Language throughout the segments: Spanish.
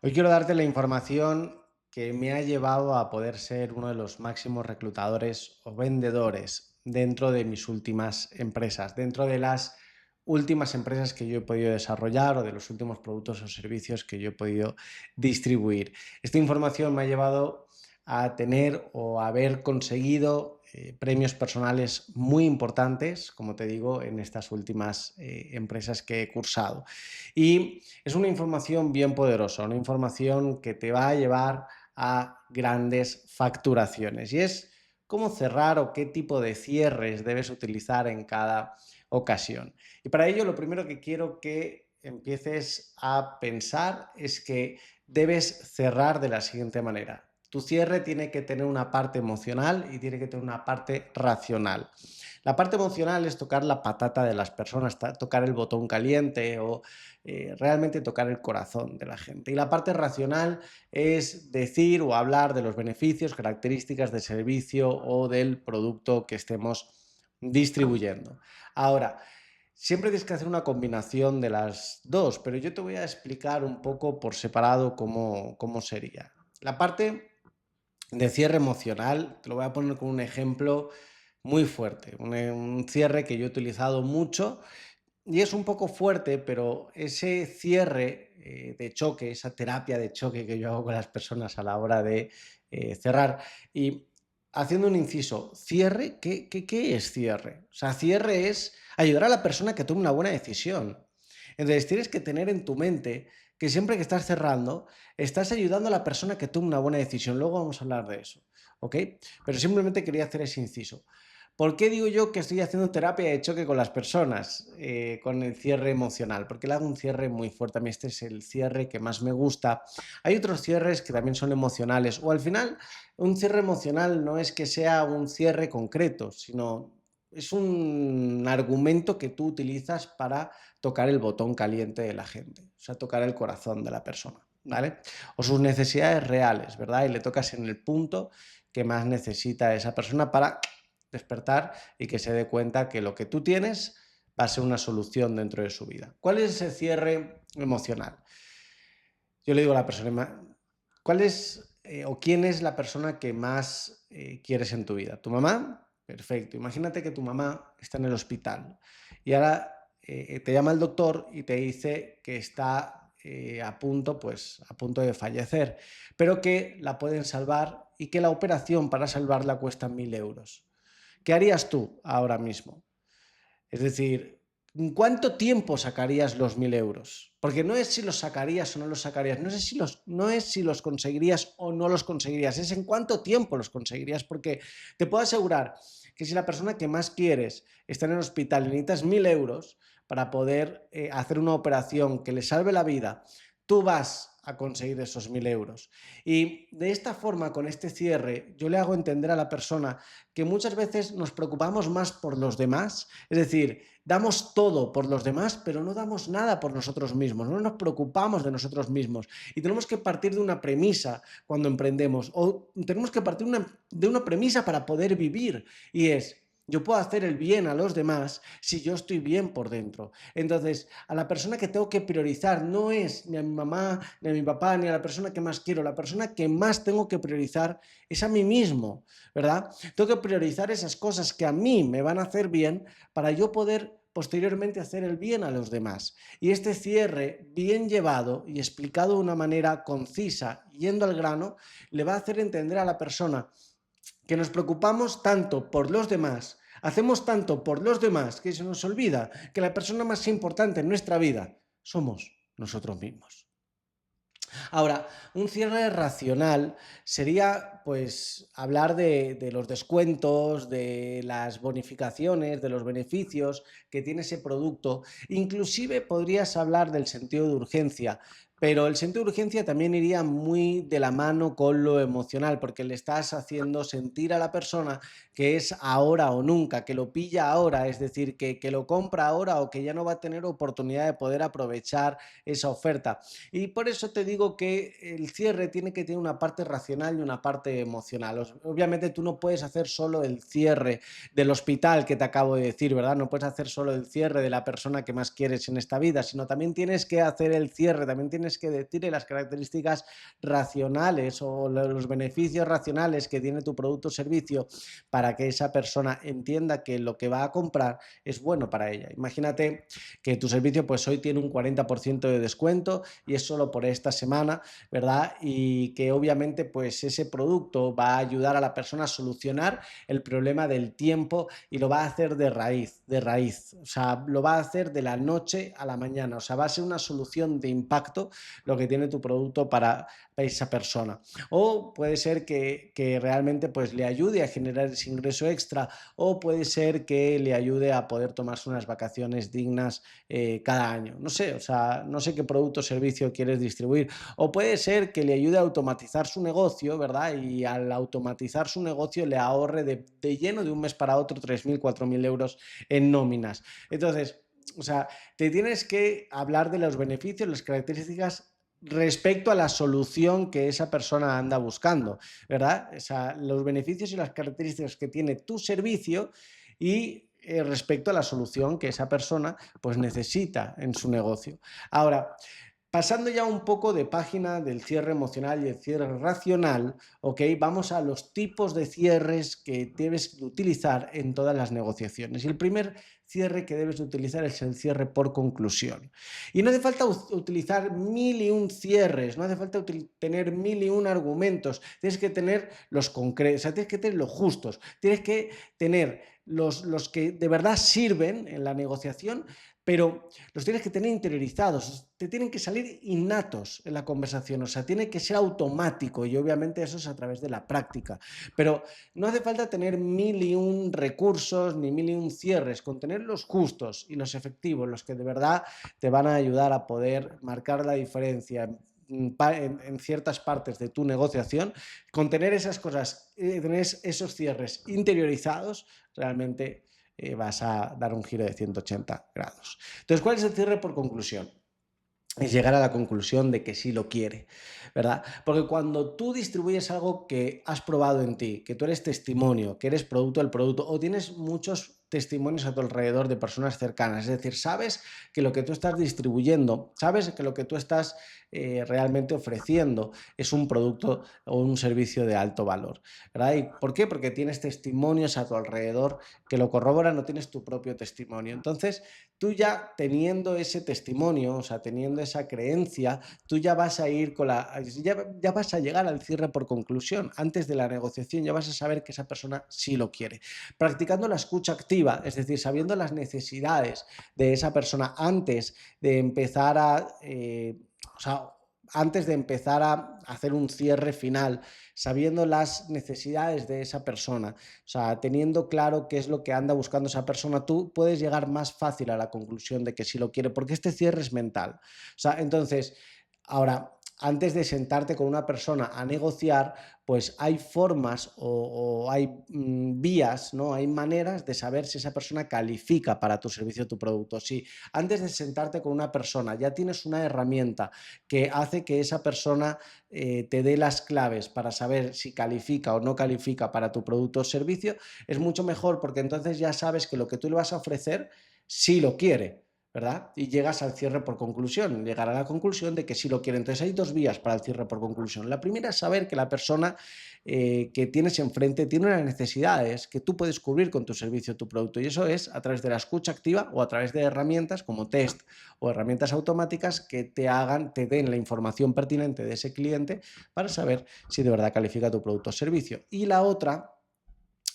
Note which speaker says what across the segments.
Speaker 1: Hoy quiero darte la información que me ha llevado a poder ser uno de los máximos reclutadores o vendedores dentro de mis últimas empresas, dentro de las últimas empresas que yo he podido desarrollar o de los últimos productos o servicios que yo he podido distribuir. Esta información me ha llevado a tener o a haber conseguido premios personales muy importantes, como te digo, en estas últimas empresas que he cursado. Y es una información bien poderosa, una información que te va a llevar a grandes facturaciones y es cómo cerrar o qué tipo de cierres debes utilizar en cada ocasión. Y para ello lo primero que quiero que empieces a pensar es que debes cerrar de la siguiente manera. Tu cierre tiene que tener una parte emocional y tiene que tener una parte racional. La parte emocional es tocar la patata de las personas, tocar el botón caliente o realmente tocar el corazón de la gente. Y la parte racional es decir o hablar de los beneficios, características del servicio o del producto que estemos distribuyendo. Ahora, siempre tienes que hacer una combinación de las dos, pero yo te voy a explicar un poco por separado cómo sería. La parte de cierre emocional, te lo voy a poner con un ejemplo muy fuerte, un cierre que yo he utilizado mucho y es un poco fuerte, pero ese cierre de choque, esa terapia de choque que yo hago con las personas a la hora de cerrar y haciendo un inciso, cierre, ¿qué es cierre? O sea, cierre es ayudar a la persona que tome una buena decisión. Entonces tienes que tener en tu mente que siempre que estás cerrando, estás ayudando a la persona que tome una buena decisión. Luego vamos a hablar de eso, ¿ok? Pero simplemente quería hacer ese inciso. ¿Por qué digo yo que estoy haciendo terapia de choque con las personas, con el cierre emocional? Porque le hago un cierre muy fuerte. A mí este es el cierre que más me gusta. Hay otros cierres que también son emocionales. O al final, un cierre emocional no es que sea un cierre concreto, sino es un argumento que tú utilizas para tocar el botón caliente de la gente. O sea, tocar el corazón de la persona, ¿vale? O sus necesidades reales, ¿verdad? Y le tocas en el punto que más necesita esa persona para despertar y que se dé cuenta que lo que tú tienes va a ser una solución dentro de su vida. ¿Cuál es ese cierre emocional? Yo le digo a la persona, ¿cuál es o quién es la persona que más quieres en tu vida? ¿Tu mamá? Perfecto. Imagínate que tu mamá está en el hospital y ahora te llama el doctor y te dice que está a punto, pues a punto de fallecer, pero que la pueden salvar y que la operación para salvarla cuesta 1.000 euros. ¿Qué harías tú ahora mismo? Es decir, ¿en cuánto tiempo sacarías los 1.000 euros? Porque no es si los sacarías o no los sacarías, no es si los conseguirías o no los conseguirías, es en cuánto tiempo los conseguirías, porque te puedo asegurar que si la persona que más quieres está en el hospital y necesitas 1.000 euros para poder hacer una operación que le salve la vida, tú vas a conseguir esos 1.000 euros. Y de esta forma, con este cierre, yo le hago entender a la persona que muchas veces nos preocupamos más por los demás, es decir, damos todo por los demás, pero no damos nada por nosotros mismos, no nos preocupamos de nosotros mismos. Y tenemos que partir de una premisa cuando emprendemos, o tenemos que partir de una premisa para poder vivir, y es, yo puedo hacer el bien a los demás si yo estoy bien por dentro. Entonces, a la persona que tengo que priorizar no es ni a mi mamá, ni a mi papá, ni a la persona que más quiero. La persona que más tengo que priorizar es a mí mismo, ¿verdad? Tengo que priorizar esas cosas que a mí me van a hacer bien para yo poder posteriormente hacer el bien a los demás. Y este cierre bien llevado y explicado de una manera concisa, yendo al grano, le va a hacer entender a la persona que nos preocupamos tanto por los demás, hacemos tanto por los demás que se nos olvida que la persona más importante en nuestra vida somos nosotros mismos. Ahora, un cierre racional sería pues hablar de los descuentos, de las bonificaciones, de los beneficios que tiene ese producto. Inclusive podrías hablar del sentido de urgencia, pero el sentido de urgencia también iría muy de la mano con lo emocional, porque le estás haciendo sentir a la persona que es ahora o nunca, que lo pilla ahora, es decir, que lo compra ahora o que ya no va a tener oportunidad de poder aprovechar esa oferta. Y por eso te digo que el cierre tiene que tener una parte racional y una parte emocional. Obviamente tú no puedes hacer solo el cierre del hospital que te acabo de decir, ¿verdad? No puedes hacer solo el cierre de la persona que más quieres en esta vida, sino también tienes que hacer el cierre, también tienes tienes que decirle las características racionales o los beneficios racionales que tiene tu producto o servicio para que esa persona entienda que lo que va a comprar es bueno para ella. Imagínate que tu servicio pues hoy tiene un 40% de descuento y es solo por esta semana, ¿verdad? Y que obviamente pues ese producto va a ayudar a la persona a solucionar el problema del tiempo y lo va a hacer de raíz, o sea, lo va a hacer de la noche a la mañana, o sea, va a ser una solución de impacto lo que tiene tu producto para esa persona. O puede ser que realmente pues le ayude a generar ese ingreso extra, o puede ser que le ayude a poder tomarse unas vacaciones dignas cada año. No sé, o sea, no sé qué producto o servicio quieres distribuir. O puede ser que le ayude a automatizar su negocio, ¿verdad? Y al automatizar su negocio le ahorre de lleno de un mes para otro 3.000, 4.000 euros en nóminas. Entonces, o sea, te tienes que hablar de los beneficios, las características respecto a la solución que esa persona anda buscando, ¿verdad? O sea, los beneficios y las características que tiene tu servicio y respecto a la solución que esa persona pues necesita en su negocio. Ahora, pasando ya un poco de página del cierre emocional y el cierre racional, ¿ok? Vamos a los tipos de cierres que debes utilizar en todas las negociaciones. Y el primer cierre que debes utilizar es el cierre por conclusión. Y no hace falta utilizar 1001 cierres, no hace falta tener 1001 argumentos, tienes que tener los concretos, o sea, tienes que tener los justos, tienes que tener los que de verdad sirven en la negociación, pero los tienes que tener interiorizados, te tienen que salir innatos en la conversación, o sea, tiene que ser automático y obviamente eso es a través de la práctica. Pero no hace falta tener 1001 recursos ni 1001 cierres, con tener los justos y los efectivos, los que de verdad te van a ayudar a poder marcar la diferencia en ciertas partes de tu negociación, con tener esas cosas, tener esos cierres interiorizados, realmente vas a dar un giro de 180 grados. Entonces, ¿cuál es el cierre por conclusión? Es llegar a la conclusión de que sí lo quiere, ¿verdad? Porque cuando tú distribuyes algo que has probado en ti, que tú eres testimonio, que eres producto del producto, o tienes muchos testimonios a tu alrededor de personas cercanas, es decir, sabes que lo que tú estás distribuyendo, sabes que lo que tú estás realmente ofreciendo es un producto o un servicio de alto valor, ¿verdad? ¿Y por qué? Porque tienes testimonios a tu alrededor que lo corroboran, no tienes tu propio testimonio. Entonces, tú ya teniendo ese testimonio, o sea, teniendo esa creencia, tú ya vas a ir con ya vas a llegar al cierre por conclusión. Antes de la negociación ya vas a saber que esa persona sí lo quiere. Practicando la escucha activa, es decir, sabiendo las necesidades de esa persona antes de empezar o sea, antes de empezar a hacer un cierre final, sabiendo las necesidades de esa persona, o sea, teniendo claro qué es lo que anda buscando esa persona, tú puedes llegar más fácil a la conclusión de que sí lo quiere, porque este cierre es mental. O sea, entonces, ahora, antes de sentarte con una persona a negociar, pues hay formas o hay vías, ¿no? Hay maneras de saber si esa persona califica para tu servicio o tu producto. Si antes de sentarte con una persona ya tienes una herramienta que hace que esa persona te dé las claves para saber si califica o no califica para tu producto o servicio, es mucho mejor porque entonces ya sabes que lo que tú le vas a ofrecer sí lo quiere, ¿verdad? Y llegas al cierre por conclusión, llegar a la conclusión de que sí lo quiere. Entonces hay dos vías para el cierre por conclusión. La primera es saber que la persona que tienes enfrente tiene unas necesidades que tú puedes cubrir con tu servicio o tu producto, y eso es a través de la escucha activa o a través de herramientas como test o herramientas automáticas que te den la información pertinente de ese cliente para saber si de verdad califica tu producto o servicio. Y la otra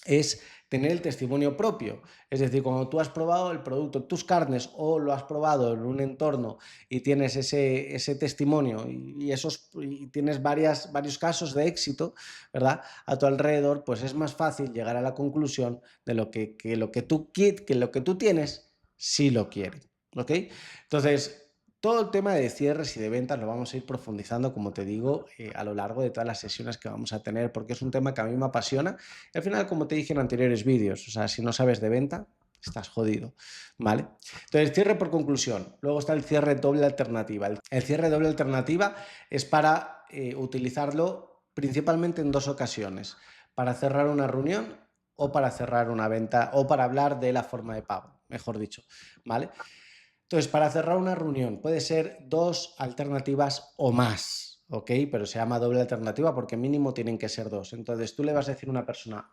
Speaker 1: es tener el testimonio propio, es decir, cuando tú has probado el producto en tus carnes o lo has probado en un entorno y tienes ese testimonio y tienes varios casos de éxito, ¿verdad? A tu alrededor, pues es más fácil llegar a la conclusión de lo que tú tienes sí lo quiere, ¿ok? Entonces, todo el tema de cierres y de ventas lo vamos a ir profundizando, como te digo, a lo largo de todas las sesiones que vamos a tener, porque es un tema que a mí me apasiona. Y al final, como te dije en anteriores vídeos, o sea, si no sabes de venta, estás jodido, ¿vale? Entonces, cierre por conclusión. Luego está el cierre doble alternativa. El cierre doble alternativa es para utilizarlo principalmente en dos ocasiones: para cerrar una reunión o para cerrar una venta o para hablar de la forma de pago, mejor dicho, ¿vale? Entonces, para cerrar una reunión puede ser 2 alternativas o más, ¿ok? Pero se llama doble alternativa porque mínimo tienen que ser 2. Entonces, tú le vas a decir a una persona,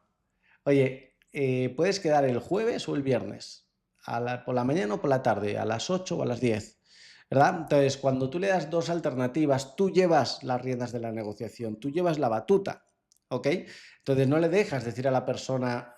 Speaker 1: oye, ¿puedes quedar el jueves o el viernes? ¿Por la mañana o por la tarde? ¿A las 8 o a las 10? ¿Verdad? Entonces, cuando tú le das 2 alternativas, tú llevas las riendas de la negociación, tú llevas la batuta, ¿ok? Entonces, no le dejas decir a la persona,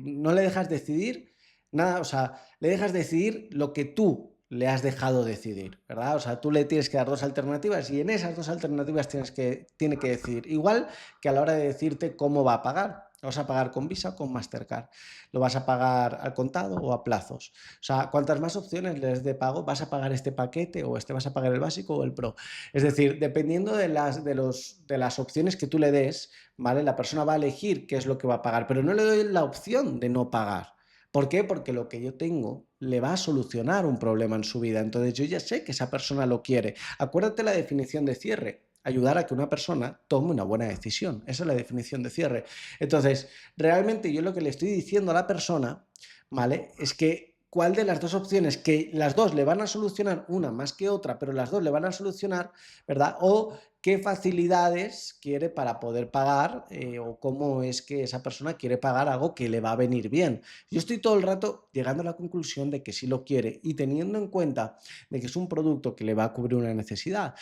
Speaker 1: no le dejas decidir nada, o sea, le dejas decidir lo que tú le has dejado decidir, ¿verdad? O sea, tú le tienes que dar 2 alternativas y en esas 2 alternativas tiene que decidir. Igual que a la hora de decirte cómo va a pagar. ¿Lo vas a pagar con Visa o con Mastercard? ¿Lo vas a pagar al contado o a plazos? O sea, cuantas más opciones le des de pago, vas a pagar este paquete o vas a pagar el básico o el pro. Es decir, dependiendo de las opciones que tú le des, ¿vale? La persona va a elegir qué es lo que va a pagar, pero no le doy la opción de no pagar. ¿Por qué? Porque lo que yo tengo le va a solucionar un problema en su vida. Entonces yo ya sé que esa persona lo quiere. Acuérdate la definición de cierre. Ayudar a que una persona tome una buena decisión. Esa es la definición de cierre. Entonces, realmente yo lo que le estoy diciendo a la persona, ¿vale? Es que cuál de las dos opciones, que las dos le van a solucionar, una más que otra, pero las dos le van a solucionar, ¿verdad? O qué facilidades quiere para poder pagar o cómo es que esa persona quiere pagar algo que le va a venir bien. Yo estoy todo el rato llegando a la conclusión de que sí lo quiere y teniendo en cuenta de que es un producto que le va a cubrir una necesidad.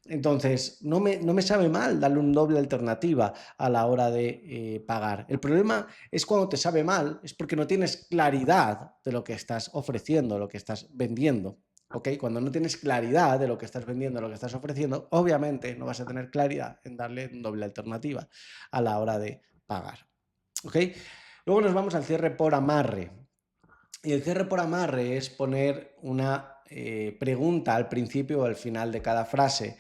Speaker 1: Entonces, no me sabe mal darle un doble alternativa a la hora de pagar. El problema es cuando te sabe mal, es porque no tienes claridad de lo que estás ofreciendo, lo que estás vendiendo. ¿Ok? Cuando no tienes claridad de lo que estás vendiendo, lo que estás ofreciendo, obviamente no vas a tener claridad en darle una doble alternativa a la hora de pagar. ¿Ok? Luego nos vamos al cierre por amarre. Y el cierre por amarre es poner una pregunta al principio o al final de cada frase,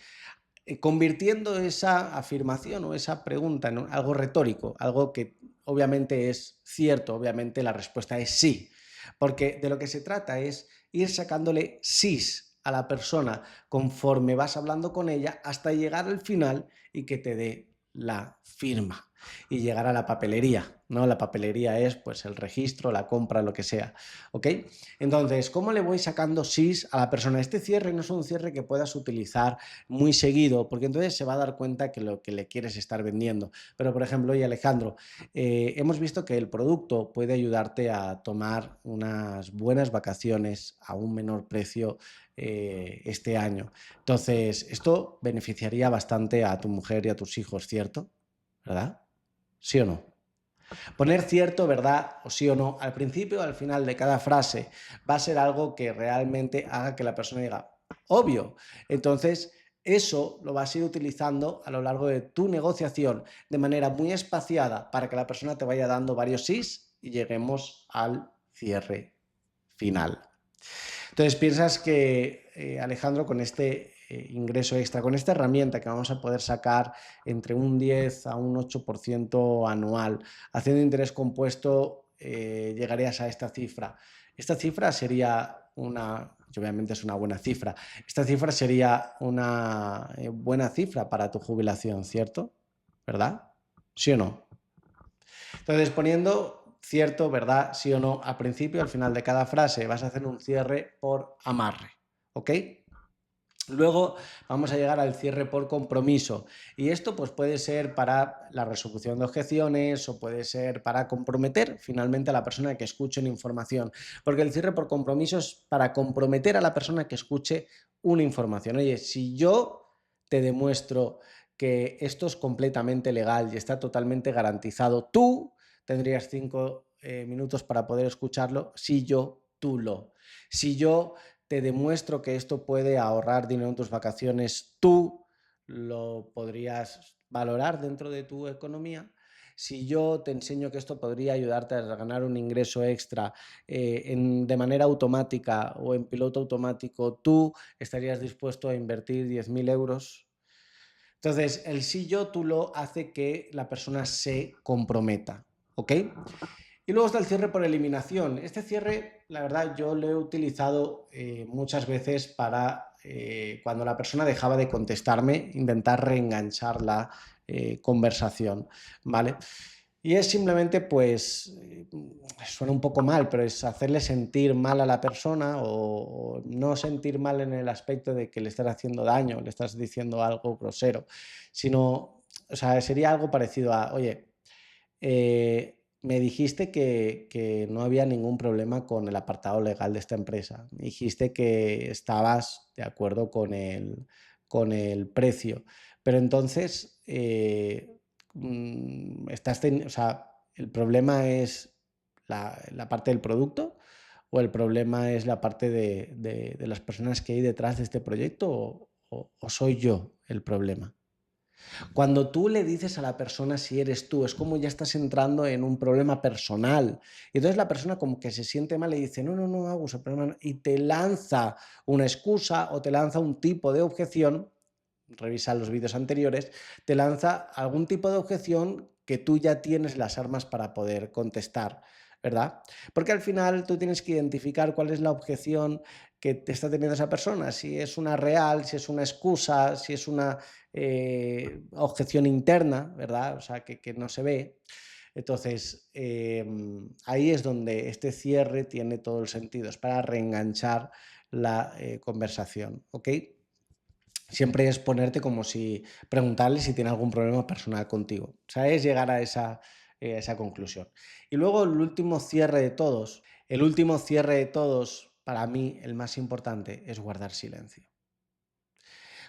Speaker 1: convirtiendo esa afirmación o esa pregunta en algo retórico, algo que obviamente es cierto, obviamente la respuesta es sí, porque de lo que se trata es ir sacándole sís a la persona conforme vas hablando con ella hasta llegar al final y que te dé la firma y llegar a la papelería, ¿no? La papelería es pues el registro, la compra, lo que sea, ¿ok? Entonces, ¿cómo le voy sacando sís a la persona? Este cierre no es un cierre que puedas utilizar muy seguido, porque entonces se va a dar cuenta que lo que le quieres estar vendiendo. Pero, por ejemplo, oye Alejandro, hemos visto que el producto puede ayudarte a tomar unas buenas vacaciones a un menor precio este año. Entonces, esto beneficiaría bastante a tu mujer y a tus hijos, ¿cierto? ¿Verdad? ¿Sí o no? Poner cierto, verdad o sí o no al principio o al final de cada frase va a ser algo que realmente haga que la persona diga, obvio. Entonces, eso lo vas a ir utilizando a lo largo de tu negociación de manera muy espaciada para que la persona te vaya dando varios sís y lleguemos al cierre final. Entonces, piensas que, Alejandro, con este ingreso extra, con esta herramienta que vamos a poder sacar entre un 10 a un 8% anual, haciendo interés compuesto, llegarías a esta cifra. Esta cifra sería una, obviamente es una buena cifra, esta cifra sería una buena cifra para tu jubilación, ¿cierto? ¿Verdad? ¿Sí o no? Entonces, poniendo cierto, verdad, sí o no, al principio, al final de cada frase, vas a hacer un cierre por amarre, ¿ok? Luego vamos a llegar al cierre por compromiso y esto pues puede ser para la resolución de objeciones o puede ser para comprometer finalmente a la persona que escuche una información, porque el cierre por compromiso es para comprometer a la persona que escuche una información. Oye, si yo te demuestro que esto es completamente legal y está totalmente garantizado, tú tendrías 5 minutos para poder escucharlo si yo, tú lo. Si yo te demuestro que esto puede ahorrar dinero en tus vacaciones, tú lo podrías valorar dentro de tu economía. Si yo te enseño que esto podría ayudarte a ganar un ingreso extra de manera automática o en piloto automático, tú estarías dispuesto a invertir 10.000 euros. Entonces, el sí yo, tú lo hace que la persona se comprometa, ¿ok? Y luego está el cierre por eliminación. Este cierre, la verdad, yo lo he utilizado muchas veces para cuando la persona dejaba de contestarme, intentar reenganchar la conversación, ¿vale? Y es simplemente, pues, suena un poco mal, pero es hacerle sentir mal a la persona o no sentir mal en el aspecto de que le estás haciendo daño, le estás diciendo algo grosero, sino, o sea, sería algo parecido a, oye, me dijiste que no había ningún problema con el apartado legal de esta empresa. Me dijiste que estabas de acuerdo con el precio, pero entonces o sea, ¿el problema es la parte del producto o el problema es la parte de las personas que hay detrás de este proyecto o soy yo el problema? Cuando tú le dices a la persona si eres tú, es como ya estás entrando en un problema personal. Y entonces la persona como que se siente mal y dice, no, no, no, Agus, el problema no", y te lanza una excusa o te lanza un tipo de objeción, revisa los vídeos anteriores, te lanza algún tipo de objeción que tú ya tienes las armas para poder contestar, ¿verdad? Porque al final tú tienes que identificar cuál es la objeción que te está teniendo esa persona, si es una real, si es una excusa, si es una objeción interna, ¿verdad? O sea, que no se ve. Entonces, ahí es donde este cierre tiene todo el sentido, es para reenganchar la conversación, ¿ok? Siempre es ponerte como si, preguntarle si tiene algún problema personal contigo. O sea, es llegar a esa conclusión. Y luego el último cierre de todos, para mí, el más importante, es guardar silencio.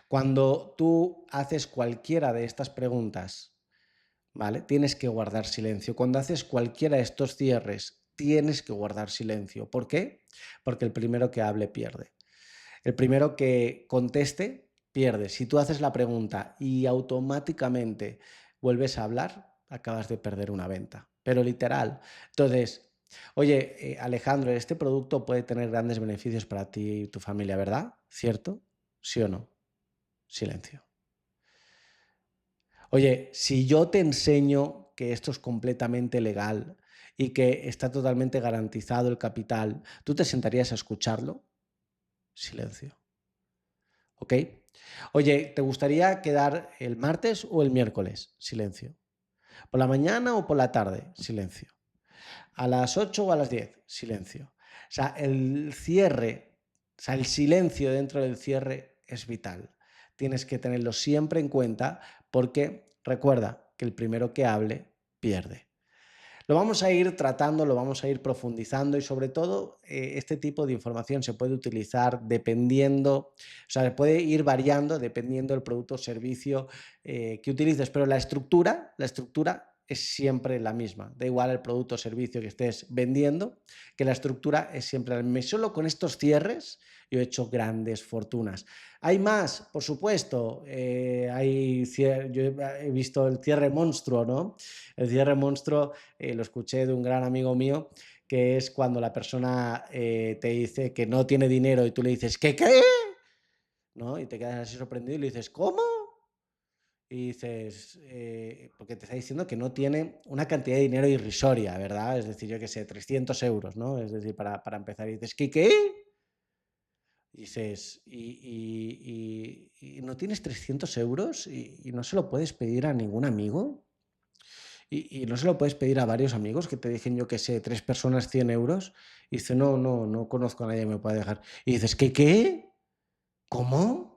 Speaker 1: Cuando tú haces cualquiera de estas preguntas, ¿vale? Tienes que guardar silencio. Cuando haces cualquiera de estos cierres, tienes que guardar silencio. ¿Por qué? Porque el primero que hable pierde. El primero que conteste pierde. Si tú haces la pregunta y automáticamente vuelves a hablar, acabas de perder una venta. Pero literal. Entonces, oye, Alejandro, este producto puede tener grandes beneficios para ti y tu familia, ¿verdad? ¿Cierto? ¿Sí o no? Silencio. Oye, si yo te enseño que esto es completamente legal y que está totalmente garantizado el capital, ¿tú te sentarías a escucharlo? Silencio. ¿Ok? Oye, ¿te gustaría quedar el martes o el miércoles? Silencio. ¿Por la mañana o por la tarde? Silencio. ¿A las 8 o a las 10? Silencio. O sea, el cierre, o sea, el silencio dentro del cierre es vital. Tienes que tenerlo siempre en cuenta porque recuerda que el primero que hable pierde. Lo vamos a ir tratando, lo vamos a ir profundizando y sobre todo este tipo de información se puede utilizar dependiendo, o sea, puede ir variando dependiendo del producto o servicio que utilices, pero la estructura es siempre la misma. Da igual el producto o servicio que estés vendiendo, que la estructura es siempre la misma. Y solo con estos cierres yo he hecho grandes fortunas. ¿Hay más? Por supuesto. Yo he visto el cierre monstruo, ¿no? El cierre monstruo lo escuché de un gran amigo mío, que es cuando la persona te dice que no tiene dinero y tú le dices, ¿qué? ¿No? Y te quedas así sorprendido y le dices, ¿cómo? Y dices, porque te está diciendo que no tiene una cantidad de dinero irrisoria, ¿verdad? Es decir, yo qué sé, 300 euros, ¿no? Es decir, para empezar, y dices, ¿qué? Y dices, ¿y no tienes 300 euros y no se lo puedes pedir a ningún amigo? Y no se lo puedes pedir a varios amigos que te dejen, yo qué sé, 3 personas 100 euros. Y dice, no, no, no conozco a nadie que me pueda dejar. Y dices, ¿qué? ¿Cómo?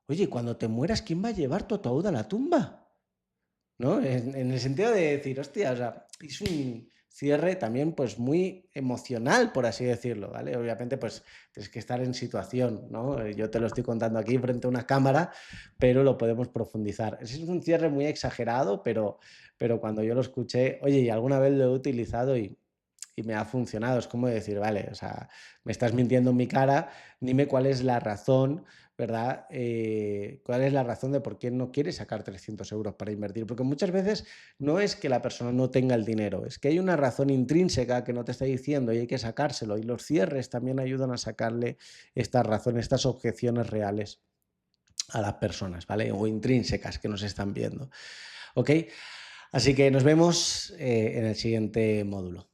Speaker 1: Oye, cuando te mueras, ¿quién va a llevar tu ataúd a la tumba? ¿No? En el sentido de decir, hostia, o sea, es un cierre también pues muy emocional, por así decirlo, ¿vale? Obviamente pues tienes que estar en situación, ¿no? Yo te lo estoy contando aquí frente a una cámara, pero lo podemos profundizar. Es un cierre muy exagerado, pero cuando yo lo escuché, oye, y alguna vez lo he utilizado y me ha funcionado. Es como decir, vale, o sea, me estás mintiendo en mi cara, dime cuál es la razón, ¿verdad? ¿Cuál es la razón de por qué no quieres sacar 300 euros para invertir? Porque muchas veces no es que la persona no tenga el dinero, es que hay una razón intrínseca que no te está diciendo y hay que sacárselo. Y los cierres también ayudan a sacarle estas razones, estas objeciones reales a las personas, ¿vale? O intrínsecas que nos están viendo. ¿Ok? Así que nos vemos en el siguiente módulo.